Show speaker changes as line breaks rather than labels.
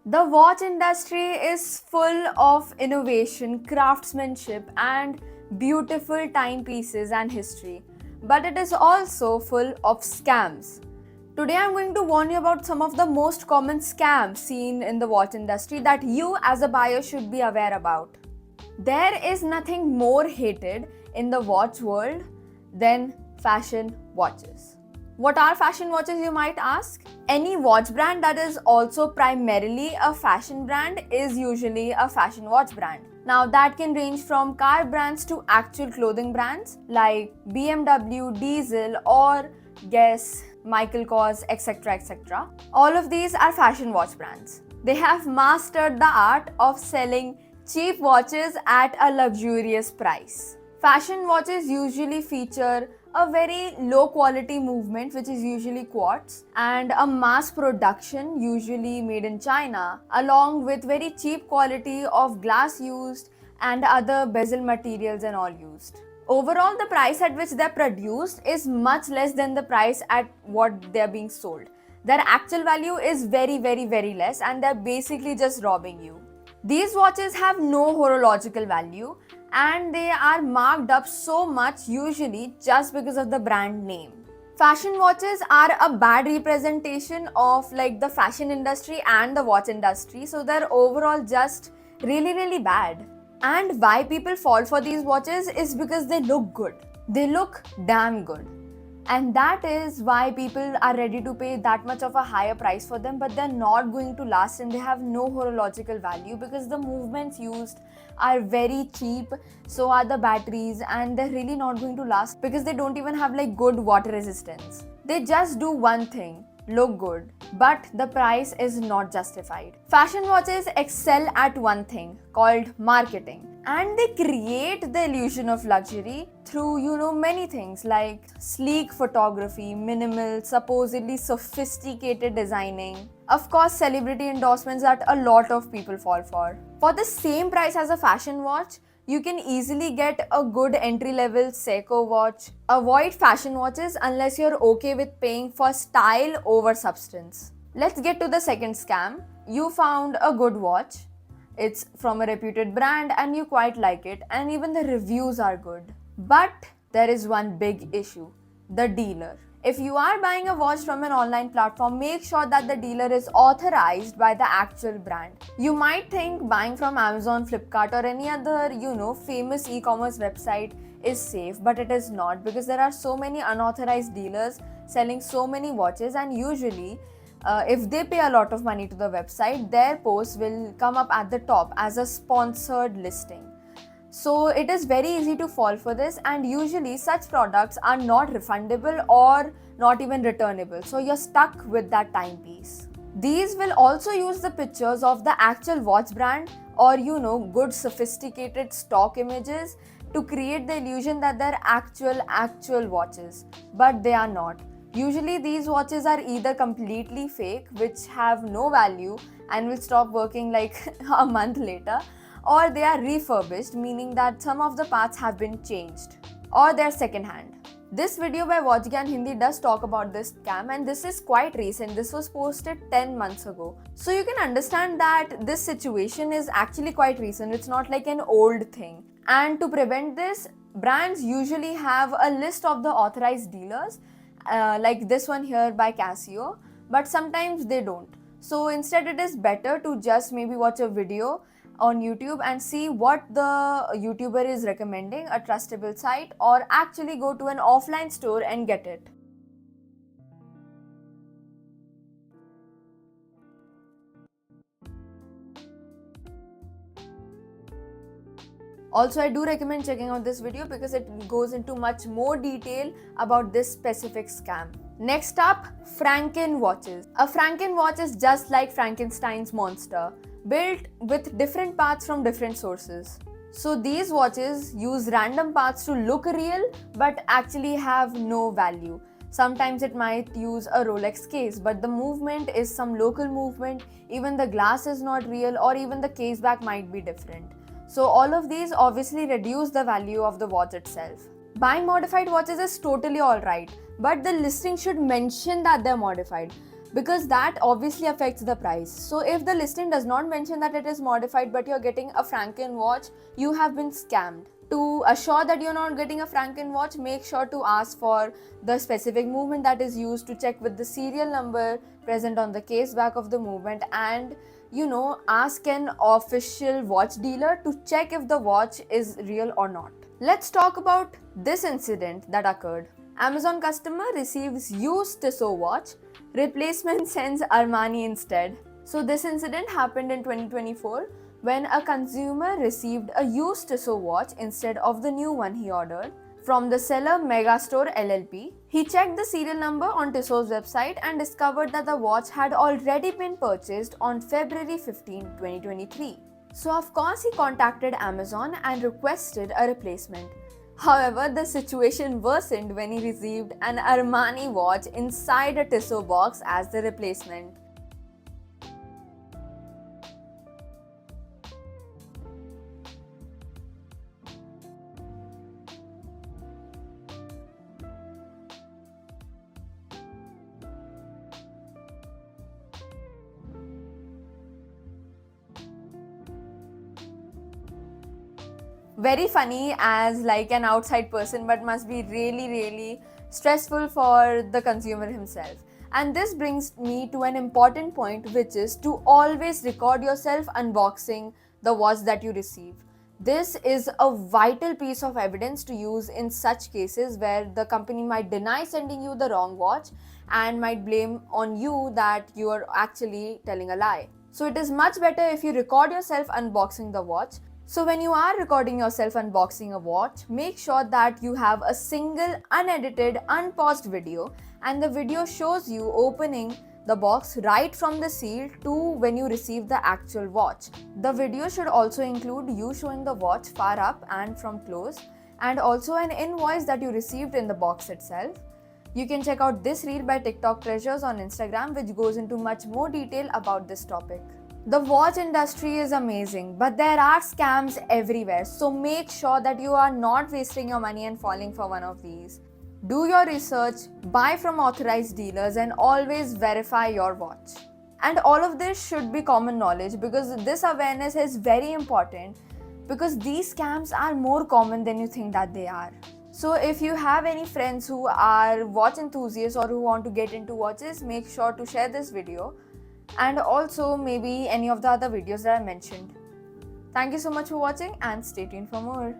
The watch industry is full of innovation, craftsmanship, and beautiful timepieces and history, but it is also full of scams. Today, I'm going to warn you about some of the most common scams seen in the watch industry that you, as a buyer, should be aware about. There is nothing more hated in the watch world than fashion watches. What are fashion watches, you might ask? Any watch brand that is also primarily a fashion brand is usually a fashion watch brand. Now, that can range from car brands to actual clothing brands like BMW, Diesel, or Guess, Michael Kors, etc. etc. All of these are fashion watch brands. They have mastered the art of selling cheap watches at a luxurious price. Fashion watches usually feature a very low quality movement, which is usually quartz, and a mass production, usually made in China, along with very cheap quality of glass used and other bezel materials and all used. Overall, the price at which they're produced is much less than the price at what they're being sold. Their actual value is very, very, very less, and they're basically just robbing you. These watches have no horological value and they are marked up so much, usually just because of the brand name. Fashion watches are a bad representation of like the fashion industry and the watch industry, so they're overall just really, really bad. And why people fall for these watches is because they look good. They look damn good. And that is why people are ready to pay that much of a higher price for them, but they're not going to last and they have no horological value because the movements used are very cheap, so are the batteries, and they're really not going to last because they don't even have like good water resistance. They just do one thing: look good, but the price is not justified. Fashion watches excel at one thing called marketing, and they create the illusion of luxury through many things like sleek photography, minimal, supposedly sophisticated designing, of course celebrity endorsements that a lot of people fall for the same price as a fashion watch. You can easily get a good entry level Seiko watch. Avoid fashion watches unless you're okay with paying for style over substance. Let's get to the second scam. You found a good watch, it's from a reputed brand and you quite like it, and even the reviews are good. But there is one big issue: the dealer. If you are buying a watch from an online platform, make sure that the dealer is authorized by the actual brand. You might think buying from Amazon, Flipkart, or any other, famous e-commerce website is safe, but it is not, because there are so many unauthorized dealers selling so many watches, and usually if they pay a lot of money to the website, their post will come up at the top as a sponsored listing. So it is very easy to fall for this, and usually such products are not refundable or not even returnable. So you're stuck with that timepiece. These will also use the pictures of the actual watch brand or good sophisticated stock images to create the illusion that they're actual watches, but they are not. Usually these watches are either completely fake, which have no value and will stop working like a month later, or they are refurbished, meaning that some of the parts have been changed, or they're second hand. This video by WatchGyan Hindi does talk about this scam, and this is quite recent. This was posted 10 months ago. So you can understand that this situation is actually quite recent. It's not like an old thing. And to prevent this, brands usually have a list of the authorized dealers, like this one here by Casio, but sometimes they don't. So instead, it is better to just maybe watch a video on YouTube and see what the YouTuber is recommending, a trustable site, or actually go to an offline store and get it. Also, I do recommend checking out this video because it goes into much more detail about this specific scam. Next up, Franken watches. A Franken watch is just like Frankenstein's monster, built with different parts from different sources. So these watches use random parts to look real but actually have no value. Sometimes it might use a Rolex case, but the movement is some local movement, even the glass is not real, or even the case back might be different. So all of these obviously reduce the value of the watch itself. Buying modified watches is totally alright, but the listing should mention that they're modified. because that obviously affects the price. So if the listing does not mention that it is modified but you're getting a Franken watch, you have been scammed. To assure that you're not getting a Franken watch, make sure to ask for the specific movement that is used, to check with the serial number present on the case back of the movement, and ask an official watch dealer to check if the watch is real or not. Let's talk about this incident that occurred. Amazon customer receives used Tissot watch, replacement sends Armani instead. So this incident happened in 2024 when a consumer received a used Tissot watch instead of the new one he ordered from the seller Megastore LLP. He checked the serial number on Tissot's website and discovered that the watch had already been purchased on February 15, 2023. So of course he contacted Amazon and requested a replacement. However, the situation worsened when he received an Armani watch inside a Tissot box as the replacement. Very funny as like an outside person, but must be really stressful for the consumer himself. And this brings me to an important point, which is to always record yourself unboxing the watch that you receive. This is a vital piece of evidence to use in such cases where the company might deny sending you the wrong watch and might blame on you that you are actually telling a lie. So it is much better if you record yourself unboxing the watch. So when you are recording yourself unboxing a watch, make sure that you have a single unedited, unpaused video, and the video shows you opening the box right from the seal to when you receive the actual watch. The video should also include you showing the watch far up and from close, and also an invoice that you received in the box itself. You can check out this reel by TikTok Treasures on Instagram, which goes into much more detail about this topic. The watch industry is amazing, but there are scams everywhere, so make sure that you are not wasting your money and falling for one of these. Do your research, buy from authorized dealers, and always verify your watch. And all of this should be common knowledge, because this awareness is very important, because these scams are more common than you think that they are. So if you have any friends who are watch enthusiasts or who want to get into watches, make sure to share this video, and also maybe any of the other videos that I mentioned. Thank you so much for watching, and stay tuned for more.